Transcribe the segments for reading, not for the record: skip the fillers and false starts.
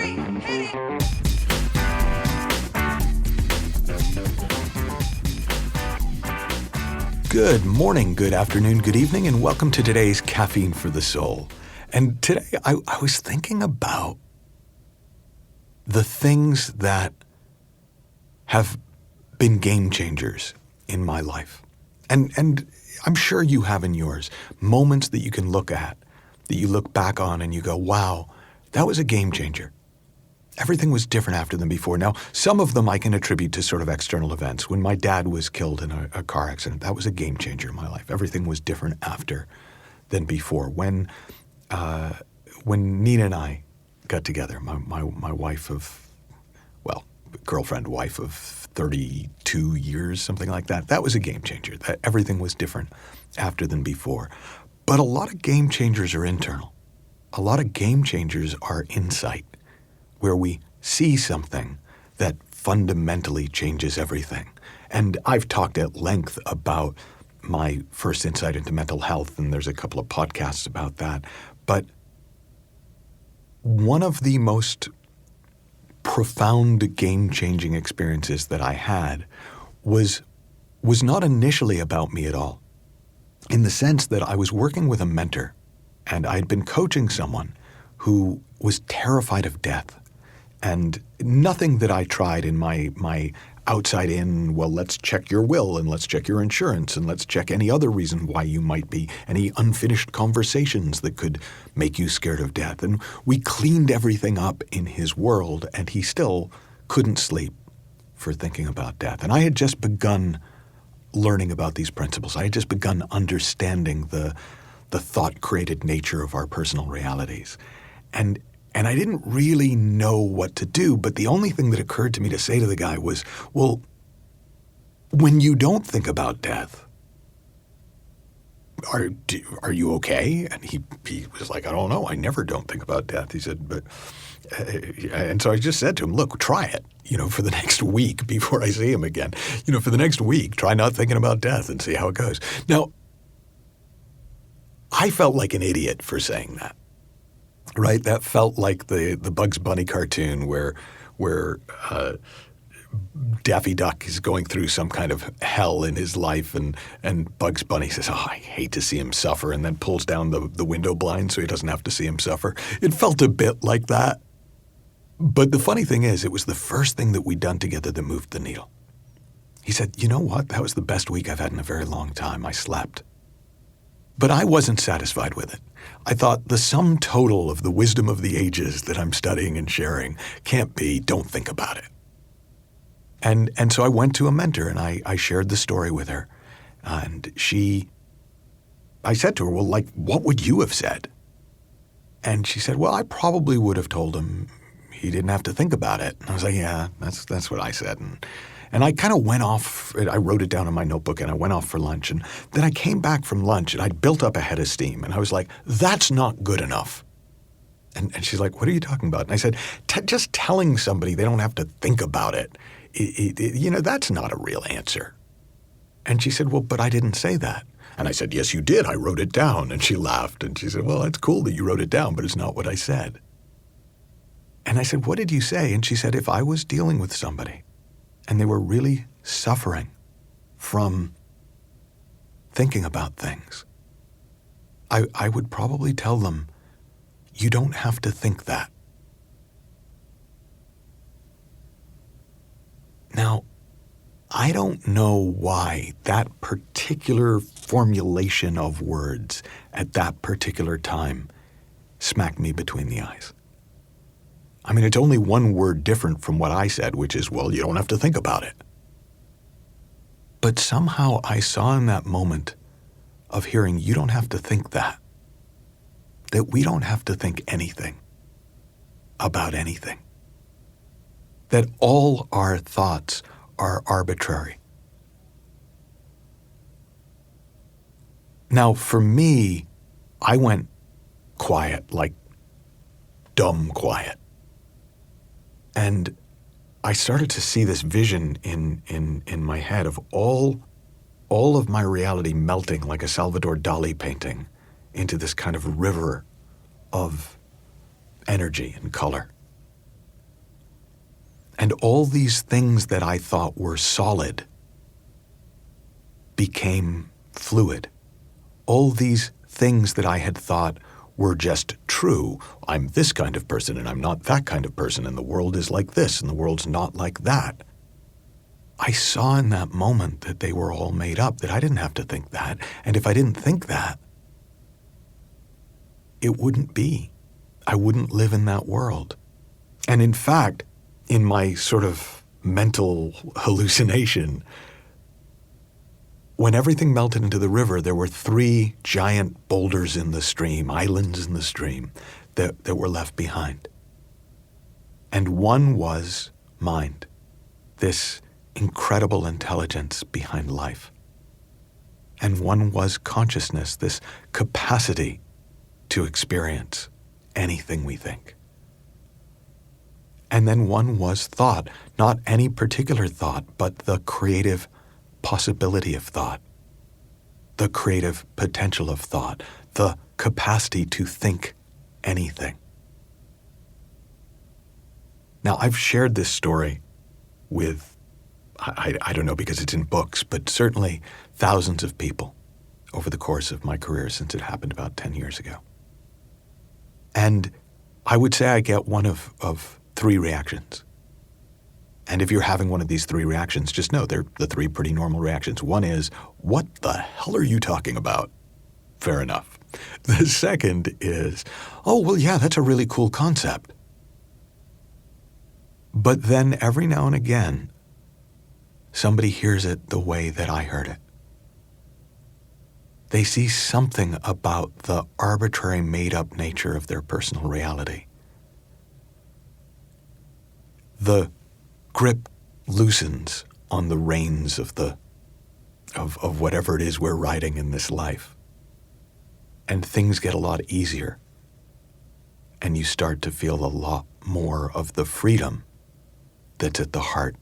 Good morning, good afternoon, good evening, and welcome to today's Caffeine for the Soul. And today I was thinking about the things that have been game changers in my life. And I'm sure you have in yours, moments that you can look at, that you look back on and you go, wow, that was a game changer. Everything was different after than before. Now, some of them I can attribute to sort of external events. When my dad was killed in a car accident, that was a game changer in my life. Everything was different after than before. When Nina and I got together, my wife of, well, girlfriend, wife of 32 years, something like that, that was a game changer. That everything was different after than before. But a lot of game changers are internal. A lot of game changers are insight, where we see something that fundamentally changes everything. And I've talked at length about my first insight into mental health, and there's a couple of podcasts about that. But one of the most profound game-changing experiences that I had was not initially about me at all, in the sense that I was working with a mentor, and I had been coaching someone who was terrified of death. And nothing that I tried in my outside in, well, let's check your will and let's check your insurance and let's check any other reason why you might be, any unfinished conversations that could make you scared of death. And we cleaned everything up in his world, and he still couldn't sleep for thinking about death. And I had just begun learning about these principles. I had just begun understanding the thought-created nature of our personal realities. And I didn't really know what to do, but the only thing that occurred to me to say to the guy was, well, when you don't think about death, are you okay? And he was like, I don't know. I never don't think about death. He said, but, and so I just said to him, look, try it, for the next week before I see him again. For the next week, try not thinking about death and see how it goes. Now, I felt like an idiot for saying that. Right, that felt like the Bugs Bunny cartoon where Daffy Duck is going through some kind of hell in his life, and Bugs Bunny says, "Oh, I hate to see him suffer," and then pulls down the window blind so he doesn't have to see him suffer. It felt a bit like that. But the funny thing is, it was the first thing that we'd done together that moved the needle. He said, "You know what? That was the best week I've had in a very long time. I slept." But I wasn't satisfied with it. I thought the sum total of the wisdom of the ages that I'm studying and sharing can't be, don't think about it. And so I went to a mentor and I shared the story with her. And I said to her, well, like, what would you have said? And she said, well, I probably would have told him he didn't have to think about it. And I was like, yeah, that's what I said. And I kind of went off, I wrote it down in my notebook, and I went off for lunch. And then I came back from lunch, and I'd built up a head of steam. And I was like, that's not good enough. And she's like, what are you talking about? And I said, just telling somebody they don't have to think about it, that's not a real answer. And she said, well, but I didn't say that. And I said, yes, you did. I wrote it down. And she laughed. And she said, well, that's cool that you wrote it down, but it's not what I said. And I said, what did you say? And she said, if I was dealing with somebody and they were really suffering from thinking about things, I would probably tell them, you don't have to think that. Now, I don't know why that particular formulation of words at that particular time smacked me between the eyes. I mean, it's only one word different from what I said, which is, well, you don't have to think about it. But somehow I saw in that moment of hearing, you don't have to think that we don't have to think anything about anything. That all our thoughts are arbitrary. Now, for me, I went quiet, like dumb quiet. And I started to see this vision in my head of all of my reality melting like a Salvador Dali painting into this kind of river of energy and color. And all these things that I thought were solid became fluid. All these things that I had thought were just true. I'm this kind of person and I'm not that kind of person, and the world is like this and the world's not like that. I saw in that moment that they were all made up, that I didn't have to think that. And if I didn't think that, it wouldn't be. I wouldn't live in that world. And in fact, in my sort of mental hallucination, when everything melted into the river, there were 3 giant boulders in the stream, islands in the stream, that were left behind. And one was mind, this incredible intelligence behind life. And one was consciousness, this capacity to experience anything we think. And then one was thought, not any particular thought, but the creative possibility of thought, the creative potential of thought, the capacity to think anything. Now, I've shared this story with, I don't know because it's in books, but certainly thousands of people over the course of my career since it happened about 10 years ago. And I would say I get one of 3 reactions. And if you're having one of these 3 reactions, just know they're the 3 pretty normal reactions. One is, what the hell are you talking about? Fair enough. The second is, oh, well, yeah, that's a really cool concept. But then every now and again, somebody hears it the way that I heard it. They see something about the arbitrary, made-up nature of their personal reality. The grip loosens on the reins of whatever it is we're riding in this life. And things get a lot easier. And you start to feel a lot more of the freedom that's at the heart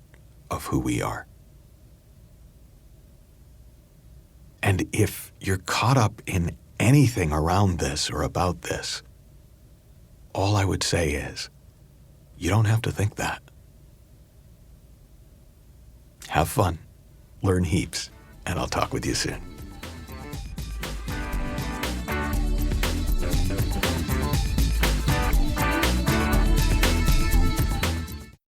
of who we are. And if you're caught up in anything around this or about this, all I would say is, you don't have to think that. Have fun, learn heaps, and I'll talk with you soon.